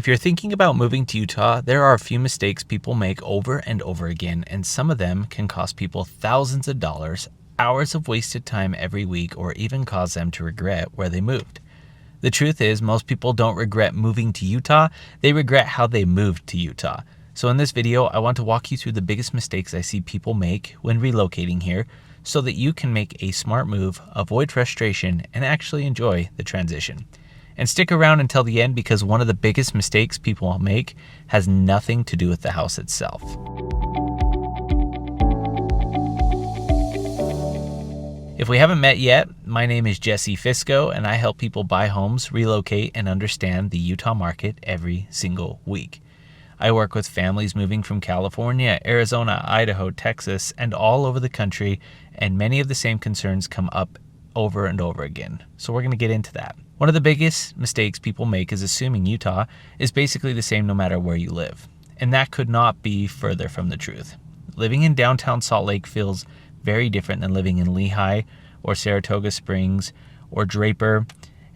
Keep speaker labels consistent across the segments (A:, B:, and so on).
A: If you're thinking about moving to Utah, there are a few mistakes people make over and over again, and some of them can cost people thousands of dollars, hours of wasted time every week, or even cause them to regret where they moved. The truth is, most people don't regret moving to Utah, they regret how they moved to Utah. So in this video, I want to walk you through the biggest mistakes I see people make when relocating here so that you can make a smart move, avoid frustration, and actually enjoy the transition. And stick around until the end because one of the biggest mistakes people make has nothing to do with the house itself. If we haven't met yet, my name is Jesse Fisco and I help people buy homes, relocate, and understand the Utah market every single week. I work with families moving from California, Arizona, Idaho, Texas, and all over the country, and many of the same concerns come up over and over again. So we're going to get into that. One of the biggest mistakes people make is assuming Utah is basically the same no matter where you live. And that could not be further from the truth. Living in downtown Salt Lake feels very different than living in Lehigh or Saratoga Springs or Draper,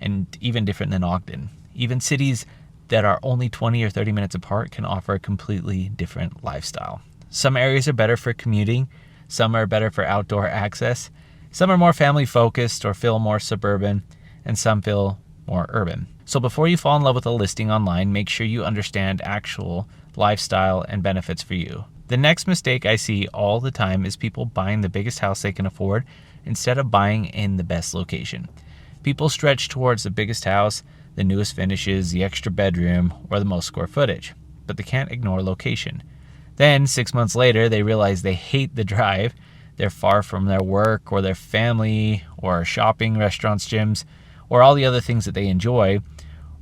A: and even different than Ogden. Even cities that are only 20 or 30 minutes apart can offer a completely different lifestyle. Some areas are better for commuting, some are better for outdoor access, some are more family focused or feel more suburban, and some feel more urban. So before you fall in love with a listing online, make sure you understand actual lifestyle and benefits for you. The next mistake I see all the time is people buying the biggest house they can afford instead of buying in the best location. People stretch towards the biggest house, the newest finishes, the extra bedroom, or the most square footage, but they can't ignore location. Then 6 months later, they realize they hate the drive, they're far from their work or their family or shopping, restaurants, gyms, or all the other things that they enjoy,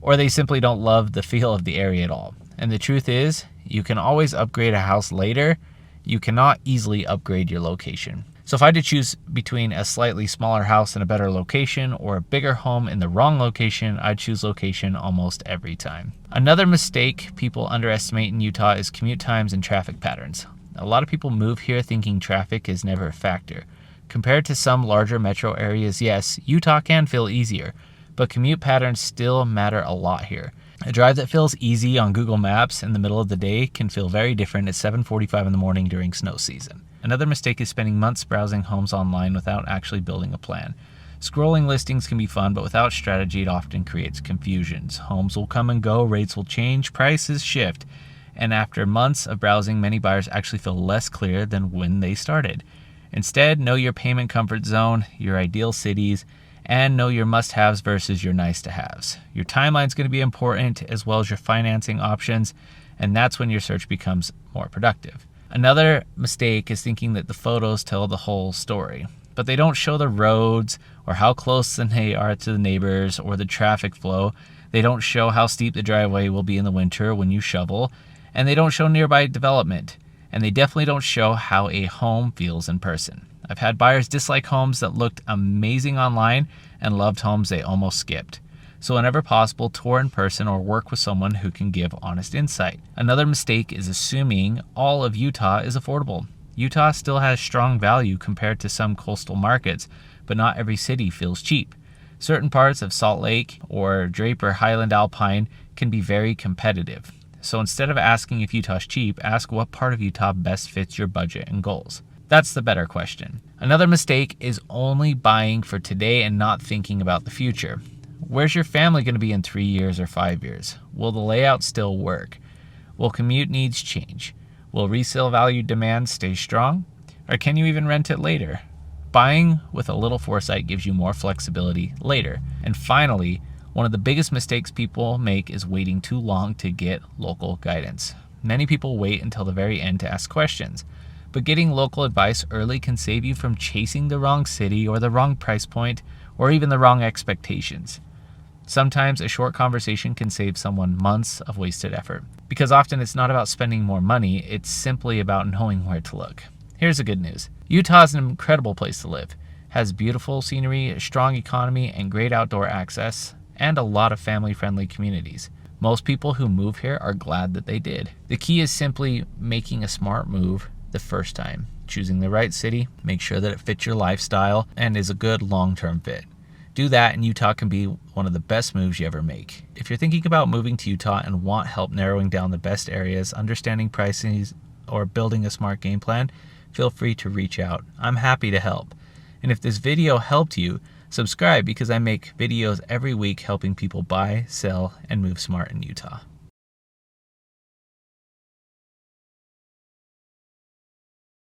A: or they simply don't love the feel of the area at all. And the truth is, you can always upgrade a house later. You cannot easily upgrade your location. So if I had to choose between a slightly smaller house in a better location or a bigger home in the wrong location, I'd choose location almost every time. Another mistake people underestimate in Utah is commute times and traffic patterns. A lot of people move here thinking traffic is never a factor. Compared to some larger metro areas, yes, Utah can feel easier, but commute patterns still matter a lot here. A drive that feels easy on Google Maps in the middle of the day can feel very different at 7:45 in the morning during snow season. Another mistake is spending months browsing homes online without actually building a plan. Scrolling listings can be fun, but without strategy, it often creates confusions. Homes will come and go, rates will change, prices shift, and after months of browsing, many buyers actually feel less clear than when they started. Instead, know your payment comfort zone, your ideal cities, and know your must-haves versus your nice-to-haves. Your timeline is going to be important as well as your financing options, and that's when your search becomes more productive. Another mistake is thinking that the photos tell the whole story, but they don't show the roads or how close they are to the neighbors or the traffic flow. They don't show how steep the driveway will be in the winter when you shovel, and they don't show nearby development. And they definitely don't show how a home feels in person. I've had buyers dislike homes that looked amazing online and loved homes they almost skipped. So whenever possible, tour in person or work with someone who can give honest insight. Another mistake is assuming all of Utah is affordable. Utah still has strong value compared to some coastal markets, but not every city feels cheap. Certain parts of Salt Lake or Draper Highland Alpine can be very competitive. So instead of asking if Utah's cheap, ask what part of Utah best fits your budget and goals. That's the better question. Another mistake is only buying for today and not thinking about the future. Where's your family going to be in 3 years or 5 years? Will the layout still work? Will commute needs change? Will resale value demand stay strong? Or can you even rent it later? Buying with a little foresight gives you more flexibility later. And finally, one of the biggest mistakes people make is waiting too long to get local guidance. Many people wait until the very end to ask questions, but getting local advice early can save you from chasing the wrong city or the wrong price point or even the wrong expectations. Sometimes a short conversation can save someone months of wasted effort, because often it's not about spending more money, it's simply about knowing where to look. Here's the good news. Utah is an incredible place to live, has beautiful scenery, a strong economy, and great outdoor access, and a lot of family-friendly communities. Most people who move here are glad that they did. The key is simply making a smart move the first time, choosing the right city, make sure that it fits your lifestyle, and is a good long-term fit. Do that, and Utah can be one of the best moves you ever make. If you're thinking about moving to Utah and want help narrowing down the best areas, understanding prices, or building a smart game plan, feel free to reach out. I'm happy to help. And if this video helped you, subscribe because I make videos every week helping people buy, sell, and move smart in Utah.